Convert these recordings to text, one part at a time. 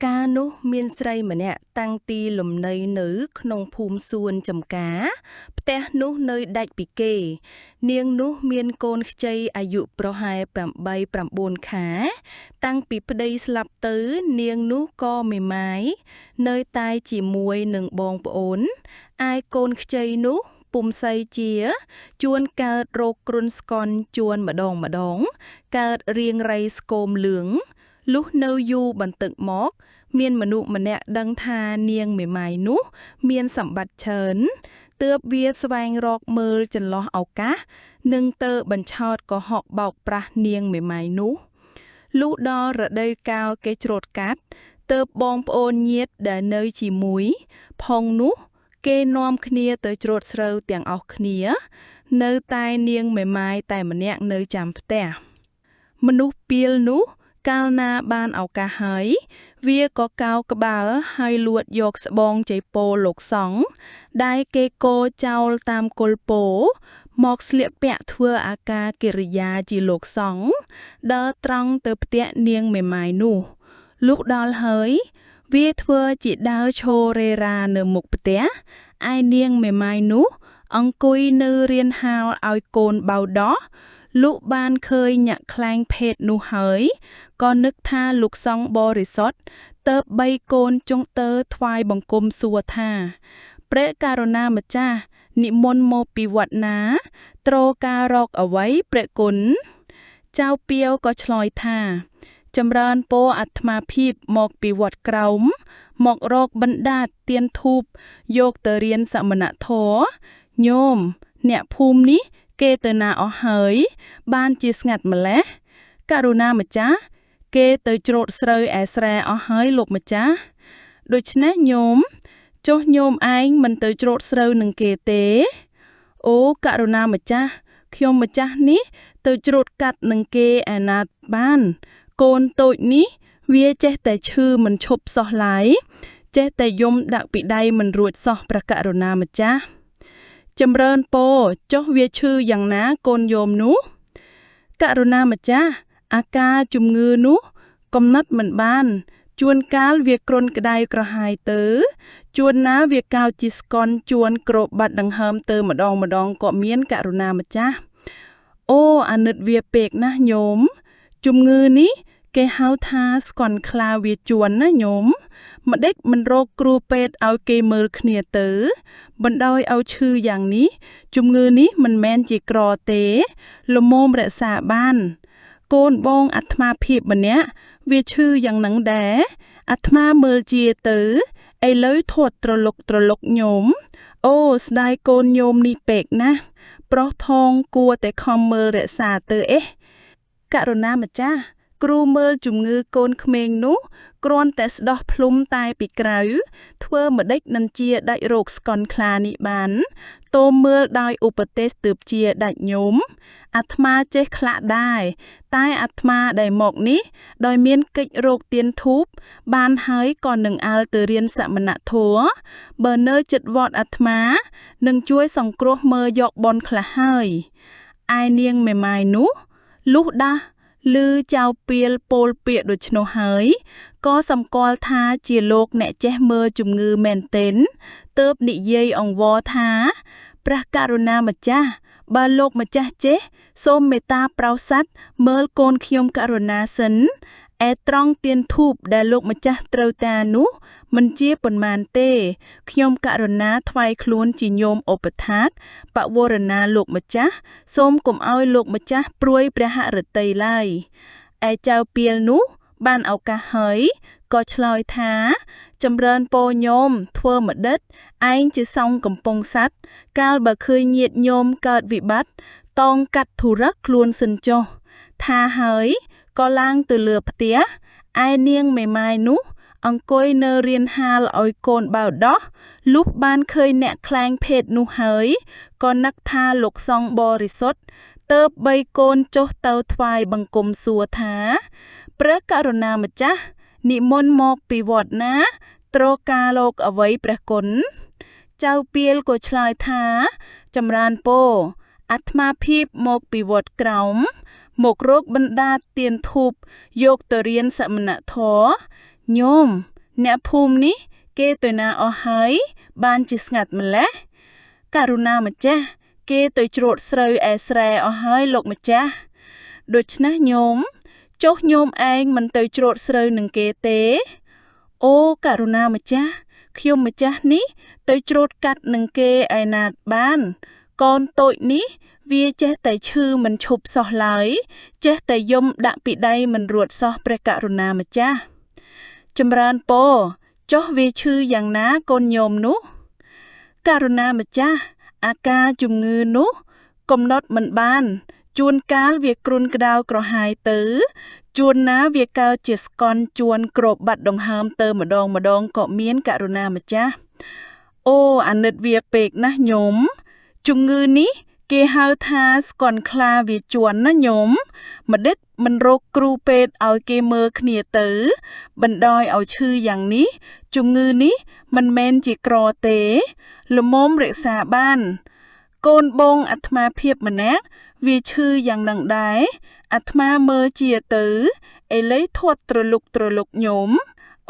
ការនោះមានស្រីម្នាក់តាំងទីលំនៅនៅក្នុងភូមិសួនចំការផ្ទះនោះនៅដាច់ពីគេនាងនោះមានកូនខ្ចីអាយុប្រហែល 8-9 ខែតាំងពីប្តីស្លាប់ទៅនាងនោះក៏មេម៉ាយនៅតែជាមួយនឹងបងប្អូនឯកូនខ្ចីនោះពុំសូវជាជួនកើតរោគគ្រុនស្កន់ជួនម្ដងកើតរាងរៃស្គមលឿងលុះនៅយូរបន្ទឹកមកមានមនុស្សម្នាក់ដឹងថានាងមេម៉ាយនោះមានសម្បត្តិច្រើនទើបវាស្វែងរកមើលចន្លោះឱកាសនឹងទៅបញ្ឆោតកុហកបោកប្រាស់នាងមេម៉ាយនោះលុះដល់រដូវកាលគេច្រូតកាត់ទើបបងប្អូនញាតិដែលនៅជាមួយផងនោះគេនាំគ្នាទៅច្រូតស្រូវទាំងអស់គ្នានៅតែនាងមេម៉ាយតែម្នាក់នៅចាំផ្ទះមនុស្សពីលនោះកាលណាបានឱកាសហើយវាក៏កោរក្បាលហើយលួចយកស្បង់ចៃពោលោកសង្ឃដែលគេកោចោលតាមគល់ពោមកស្លៀកពាក់ធ្វើអាការកិរិយាជាលោកសង្ឃដើរត្រង់ទៅផ្ទះនាងមេម៉ាយនោះលុះដល់ហើយវាធ្វើជាដើរឈររេរានៅមុខផ្ទះឯនាងមេម៉ាយនោះអង្គុយនៅរៀនហាលឲ្យកូនបៅដោះលុះបានឃើញញាក់ខ្លែងភេទនោះហើយក៏នឹកថាលោកសង្ឃបរិសុទ្ធទើបបីកូនចុងទើថ្វាយបង្គំសួរថាព្រះករុណាម្ចាស់និមន្តមកពីវត្តណាត្រការរកអ្វីព្រះគុណចៅពាវក៏ឆ្លើយថាចម្រើនពរអាត្មាភាពមកពីវត្តក្រោមមករកបណ្ដាតទៀនធូបយកទៅរៀនសមណធម៌ញោមអ្នកភូមិនេះគេទៅណាអស់ហើយបានជាស្ងាត់ម្លេះករុណាម្ចាស់គេទៅច្រូតស្រូវឯស្រែអស់ហើយលោកម្ចាស់ដូច្នេះញោមចុះញោមឯងមិនទៅច្រូតស្រូវនឹងគេទេអូករុណាម្ចាស់ខ្ញុំម្ចាស់នេះទៅច្រូតកាត់នឹងគេឯណាបានកូនតូចនេះវាចេះតែឈឺមិនឈប់សោះឡើយចេះតែយំដាក់ពីដៃមិនរួចសោះព្រះករុណាម្ចាស់ចម្រើនពរចុះវាឈឺយ៉ាងណាកូនយោមនោះករុណាម្ចាស់អាការជំងឺនោះកំណត់មិនបានជួនកាលវាគ្រុនក្តៅក្រហាយទៅជួនណាវាកោចជាស្កន់ជួនក្របបាត់ដង្ហើមទៅម្ដងក៏មានករុណាម្ចាស់អូអាណិតវាពេកណាស់ញោមជំងឺនេះគេហៅថាស្កន់ខ្លាវាជួនណាញោមម្ដេចមិនរកគ្រូពេទ្យឲ្យគេមើលគ្នាទៅបណ្ដោយឲ្យឈឺយ៉ាងនេះជំងឺនេះមិនមែនជាក្រទេល្មមរក្សាបានកូនបងអាត្មាភាពម្នាក់វាឈឺយ៉ាងហ្នឹងដែរអាត្មាមើលជាទៅឥឡូវធាត់ត្រលុកញោមអូស្ដាយកូនញោមនេះពេកណាស់ប្រុសថងគួរតែខំមើលរក្សាទៅករុណាម្ចាស់គ្រូមើលជំងឺកូនក្មេងនោះគ្រាន់តែស្ដោះភ្លុំតែពីក្រៅធ្វើម្ដេចនឹងជាដាច់រោគស្កន់ខ្លានេះបានតោមើលដោយឧបទេសទើបជាដាច់ញោមអាត្មាចេះខ្លាក់ដែរតែអាត្មាដែលមកនេះដោយមានកិច្ចរោគទៀនធូបបានហើយក៏នឹងអាលទៅរៀនសមណធម៌បើនៅចិត្តវត្តអាត្មានឹងជួយសង្គ្រោះមើលយកបនខ្លះហើយឯនាងមេម៉ាយនោះលុះដាស់ឮចៅពាលពោលពាក្យដូច្នោះហើយក៏សម្គាល់ថាជាលោកអ្នកចេះមើលជំងឺមែនទែនទើបនិយាយអង្វរថាព្រះករុណាម្ចាស់បើលោកម្ចាស់ចេះសូមមេត្តាប្រោសសត្វមើលកូនខ្ញុំករុណាសិនឯត្រង់ទៀនធូបដែលលោកម្ចាស់ត្រូវការនោះមិនជាប៉ុន្មានទេខ្ញុំករុណាថ្វាយខ្លួនជាញោមឧបថាកបវរណាលោកម្ចាស់សូមកុំឲ្យលោកម្ចាស់ព្រួយព្រះហឫទ័យឡើយឯចៅពាលនោះបានឱកាសហើយក៏ឆ្លើយថាចម្រើនពរញោមធ្វើម្ដិតឯងជាសង្ឃកំពង់សัตว์កាលបើឃើញញាតិញោមកើតវិបត្តិតងកាត់ធុរៈខ្លួនសិនចុះថាហើយក៏ឡើងទៅលើផ្ទះឯនាងមេម៉ាយនោះអង្គុយនៅរៀនហាលឲ្យកូនបៅដោះលុះបានឃើញអ្នកខ្លែងភេទនោះហើយក៏នឹកថាលោកសង្ឃបរិសុទ្ធទើបបីកូនចុះទៅថ្វាយបង្គំសួរថាព្រះករុណាម្ចាស់និមន្តមកពីវត្តណាត្រការលោកអ្វីព្រះគុណចៅពាលក៏ឆ្លើយថាចម្រើនពរអាត្មាភាពមកពីវត្តក្រោមមករកបណ្ដាទៀនធូបយកទៅរៀនសមណធម៌ ញោមអ្នកភូមិនេះគេទៅណាអស់ហើយបានជាស្ងាត់ម្ល៉េះករុណាម្ចាស់គេទៅច្រូតស្រូវឯស្រែអស់ហើយលោកម្ចាស់ដូច្នេះញោមចុះញោមឯងមិនទៅច្រូតស្រូវនឹងគេទេអូករុណាម្ចាស់ខ្ញុំម្ចាស់នេះទៅច្រូតកាត់នឹងគេឯណាបានកូនតូចនេះវាចេះតែឈឺមិនឈប់សោះឡើយចេះតែយំដាក់ពីដៃមិនរួចសោះព្រះករុណាម្ចាស់ចម្រើនពរចុះវាឈឺយ៉ាងណាកូនញោមនោះករុណាម្ចាស់អាការជំងឺនោះកំណត់មិនបានជួនកាលវាគ្រុនក្តៅក្រហាយទៅជួនណាវាកើតជាស្កន់ជួនគ្របបាត់ដង្ហើមទៅម្ដងក៏មានករុណាម្ចាស់អូអាណិតវាពេកណាស់ញោមជំងឺនេះគេហៅថាស្កន់ខ្លាវាជួនណាញោមម្ដេចមិនរកគ្រូពេទ្យឲ្យគេមើលគ្នាទៅបណ្ដោយឲ្យឈឺយ៉ាងនេះជំងឺនេះមិនមែនជាក្រទេល្មមរក្សាបានកូនបងអាត្មាភាពម្នាក់វាឈឺយ៉ាងនឹងដែរអាត្មាមើលជាទៅឥឡូវធាត់ត្រលុកញោម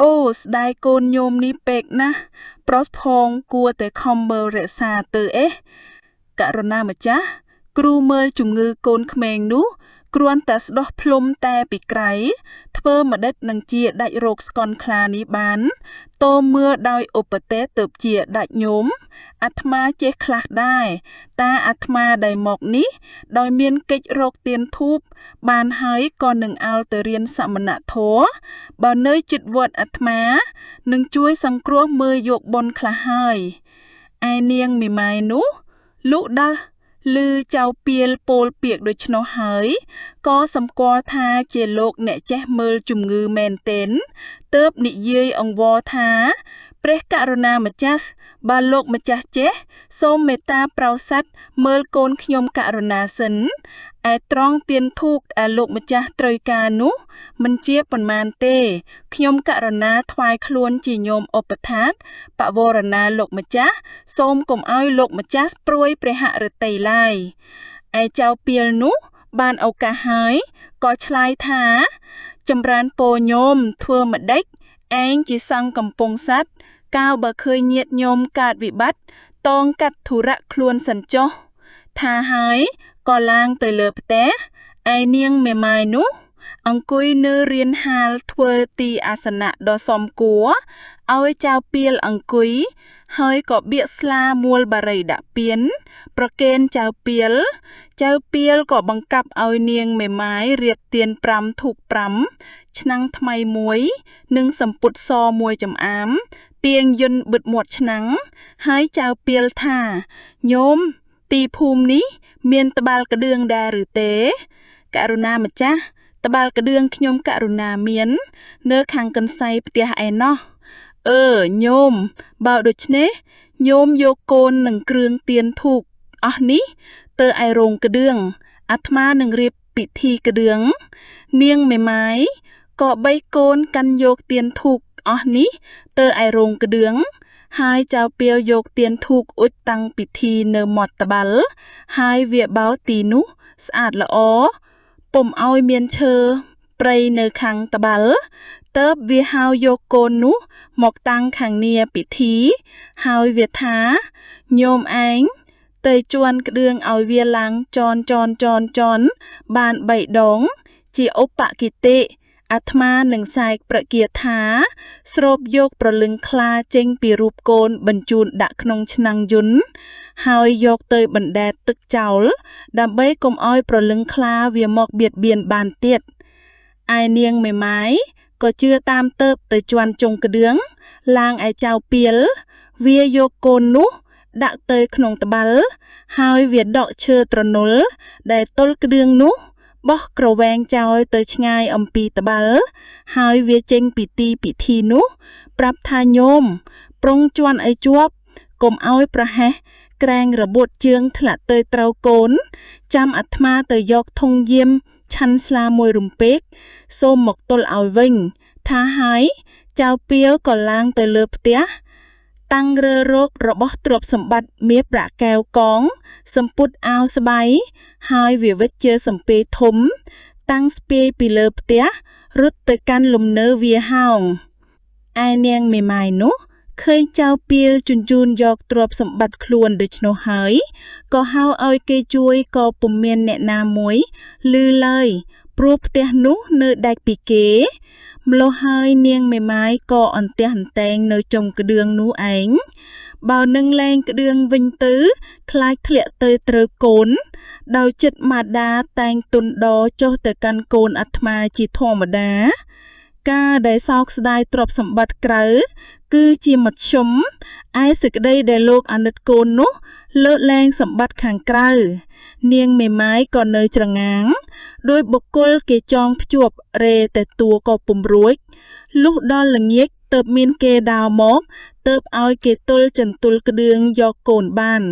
អូស្ដាយកូនញោមនេះពេកណាស់ប្រុសផងគួរតែខំមើលរក្សាទៅករុណាម្ចាស់គ្រូមើលជំងឺកូនក្មេងនោះគ្រាន់តែស្ដោះភ្លុំតែពីក្រៃធ្វើម្ដេចនឹងជាដាច់រោគស្កន់ខ្លានេះបានតើមើលដោយឧបទេសទៅជាដាច់ញោមអាត្មាចេះខ្លះដែរតាអាត្មាដែលមកនេះដោយមានកិច្ចរកទៀនធូបបានហើយក៏នឹងអោលទៅរៀនសមណធម៌បើនៅជិតវត្តអាត្មានឹងជួយសង្គ្រោះមើលយកបុណ្យខ្លះហើយឯនាងមីម៉ែនោះលុដាស់ឮចៅពៀលពោលពាក្យដូច្នោះហើយក៏សម្គាល់ថាជាលោកអ្នកចេះមើលជំងឺមែនទែនទើបនិយាយអង្វរថាព្រះករុណាម្ចាស់បើលោកម្ចាស់ចេះសូមមេត្តាប្រោស័តមើលកូនខ្ញុំករុណាសិនឯត្រង់ទៀនធូបឯលោកម្ចាស់ត្រូវការនោះមិនជាប៉ុន្មានទេខ្ញុំករុណាថ្វាយខ្លួនជាញោមឧបថាកបវរណាលោកម្ចាស់សូមកុំឲ្យលោកម្ចាស់ព្រួយព្រះហឫទ័យឡើយឯចៅពៀលនោះបានឱកាសហើយក៏ឆ្លើយថាចម្រើនពរញោមធ្វើម្ដេចឯងជាសង្ឃកំពង់សัตว์កាលបើឃើញញាតិញោមកើតវិបត្តិតងកាត់ធុរៈខ្លួនសិនចុះថាហើយក៏ឡើងទៅលើផ្ទះឯនាងមេម៉ាយនោះអង្គុយនៅរៀនហាលធ្វើទីអាសនៈដ៏សមគួរឲ្យចៅពៀលអង្គុយហើយក៏បៀកស្លាមួលបារីដាក់ពៀនប្រគេនចៅពៀលក៏បង្កាប់ឲ្យនាងមេម៉ាយរៀបទៀន5ធូប5ឆ្នាំងថ្មីមួយនិងសម្ពុតសមួយចំអាមទៀងយន្តបិទមាត់ឆ្នាំងហើយចៅពៀលថាញោមទីភូមិនេះមានត្បាល់ក្តឿងដែរឬទេករុណាម្ចាស់ត្បាល់ក្តឿងខ្ញុំករុណាមាននៅខាងកន្សែងផ្ទះឯណោះញោមបើដូច្នេះញោមយកកូននិងគ្រឿងទៀនធូបអស់នេះទៅឯរោងក្តឿងអាត្មានឹងរៀបពិធីក្តឿងនាងមេម៉ាយក៏បីកូនកាន់យកទៀនធូបអស់នេះទៅឯរោងក្តឿងហើយចៅពៀលយកទៀនធូបអ៊ុចតាំងពិធីនៅមាត់ត្បាល់ហើយវាបោទីនោះស្អាតល្អពុំឲ្យមានឈើព្រៃនៅខាងត្បាល់ទើបវាហៅយកកូននោះមកតាំងខាងនីពិធីហើយវាថាញោមឯងទៅជួនក្តឿងឲ្យវាឡើងចនបាន3ដងជាឧបកិតិអាត្មានឹងសែកប្រគាថាស្រូបយកប្រលឹងខ្លាចេញពីរូបកូនបញ្ជូនដាក់ក្នុងឆ្នាំងយន្តហើយយកទៅបណ្ដែតទឹកចោលដើម្បីកុំឲ្យប្រលឹងខ្លាវាមកបៀតបៀនបានទៀតឯនាងមេម៉ាយក៏ជឿតាមទៅជន់ចុងក្តឿងឡើងឯចៅពៀលវាយកកូននោះដាក់ទៅក្នុងត្បាល់ហើយវាដកឈើត្រណុលដែលទល់ក្តឿងនោះបោះក្រវែងចោលទៅឆ្ងាយអំពីត្បាល់ហើយវាចេញពីទីពិធីនោះប្រាប់ថាញោមប្រុងជន់ឲ្យជាប់កុំឲ្យប្រហែសក្រែងរបួតជើងធ្លាក់ទៅត្រូវកូនចាំអាត្មាទៅយកធុងយាមឆាន់ស្លាមួយរំពេកសូមមកទល់ឲ្យវិញថាហើយចៅពៀលក៏ឡើងទៅលើផ្ទះតាំងរើរោគរបស់ទ្រព្យសម្បត្តិមាសប្រាក់កែវកងសម្ពុតអាវស្បៃហើយវាវិតជាសំពេធំតាំងស្ពាយពីលើផ្ទះរត់ទៅកាន់លំនៅវាហោង ឯនាងមេម៉ាយនោះឃើញចៅពាលជញ្ជូនយកទ្រព្យសម្បត្តិខ្លួនដូច្នោះហើយក៏ហៅឲ្យគេជួយក៏ពុំមានអ្នកណាមួយឮឡើយព្រោះផ្ទះនោះនៅដាច់ពីគេម្ល៉េះហើយនាងមេម៉ាយក៏អន្ទះអន្តែងនៅចុងក្តឿងនោះឯងបើនឹងលែងក្តឿងវិញទៅខ្លាចធ្លាក់ទៅត្រូវកូនដោយចិត្តមាតាតែងទុនដចុះទៅកាន់កូនអាត្មាជាធម្មតាការដែលសោកស្ដាយទ្រព្យសម្បត្តិក្រៅគឺជាមធ្យមឯសេចក្តីដែលលោកអាណិតកូននោះលើកលែងសម្បត្តិខាងក្រៅនាងមេម៉ាយក៏នៅច្រងាងដោយបុគ្គលគេចងភ្ជាប់រេតែតួក៏ពុំរួចលុះដល់ល្ងាចទើបមានគេដើរមកទើបឲ្យគេទល់ចន្ទុលក្តឿងយកកូនបាន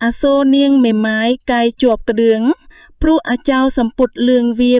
អាសូរនាងមេម៉ាយកាយជាប់ក្តឿងព្រោះអាចៅសម្ពុតលឿងវា